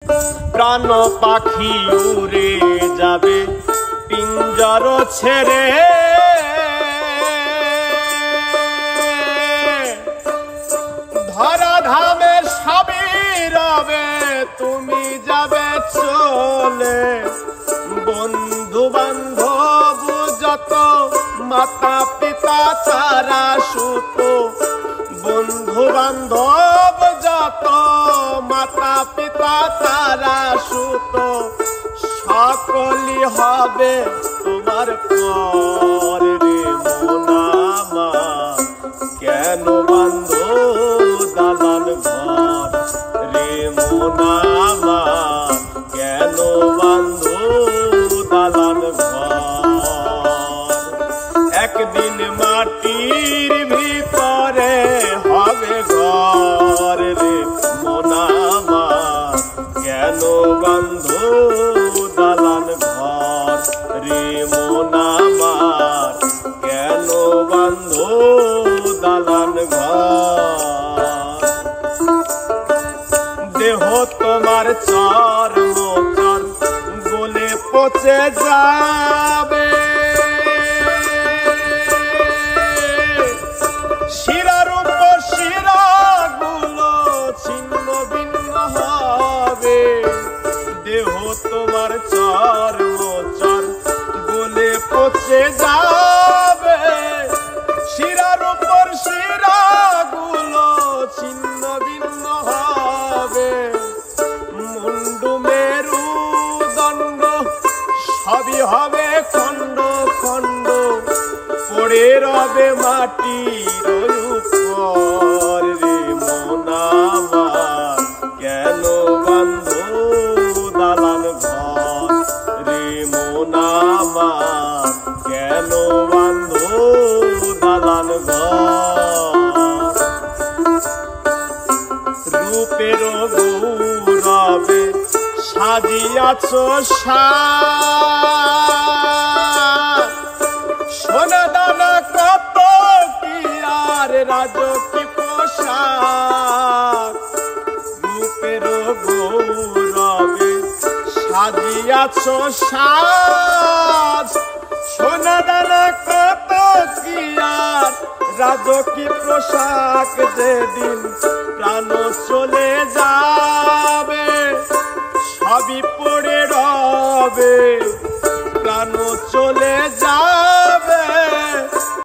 প্রাণ পাখি উড়ে যাবে পিঞ্জর ছেড়ে, ধরা ধামে সবই রবে তুমি যাবে চলে। বন্ধু বান্ধব যত মাতা পিতা ছাড়া সুত, বন্ধু বান্ধব যত মাতা পিতা তারা সুত, সকলই হবে তোমার পর রে মন আমার। কেন বান্ধ দালান ঘর রে মন আমার, কেন বান্ধ দালান ঘর। একদিন মাটির ভিতরে হবে ঘর রে মন আমার, কেন বান্ধ দালান ঘর রে মন আমার, কেন বান্ধ দালান ঘর। দেহ তোমার চর্ম চর গলে পচে যাবে, শিরার উপর শিরা গুলো ছিন্ন ভিন্ন হবে। দেহ তোমার চর্ম চর গলে পচে যাবে, শিরার উপর শিরা গুলো ছিন্ন ভিন্ন হবে। মুন্ডু মেরু দণ্ড সবই হবে খণ্ড খণ্ড, পড়ে রবে মাটির উপর রে মন আমার, কেন বান্ধ দালান ঘর রে মন আমার, কেন বান্ধ দালান ঘর। রূপের গৌরবে সাজিয়াছ সাজ, সোনা দানা কত কি আর রাজকীয় পোশাক। রূপের গৌরবে সাজিয়াছ সাজ, সোনা দানা কত কি আর রাজকীয় পোশাক। যেদিন প্রাণ চলে যাবে সবই পড়ে রবে, প্রাণ চলে যাবে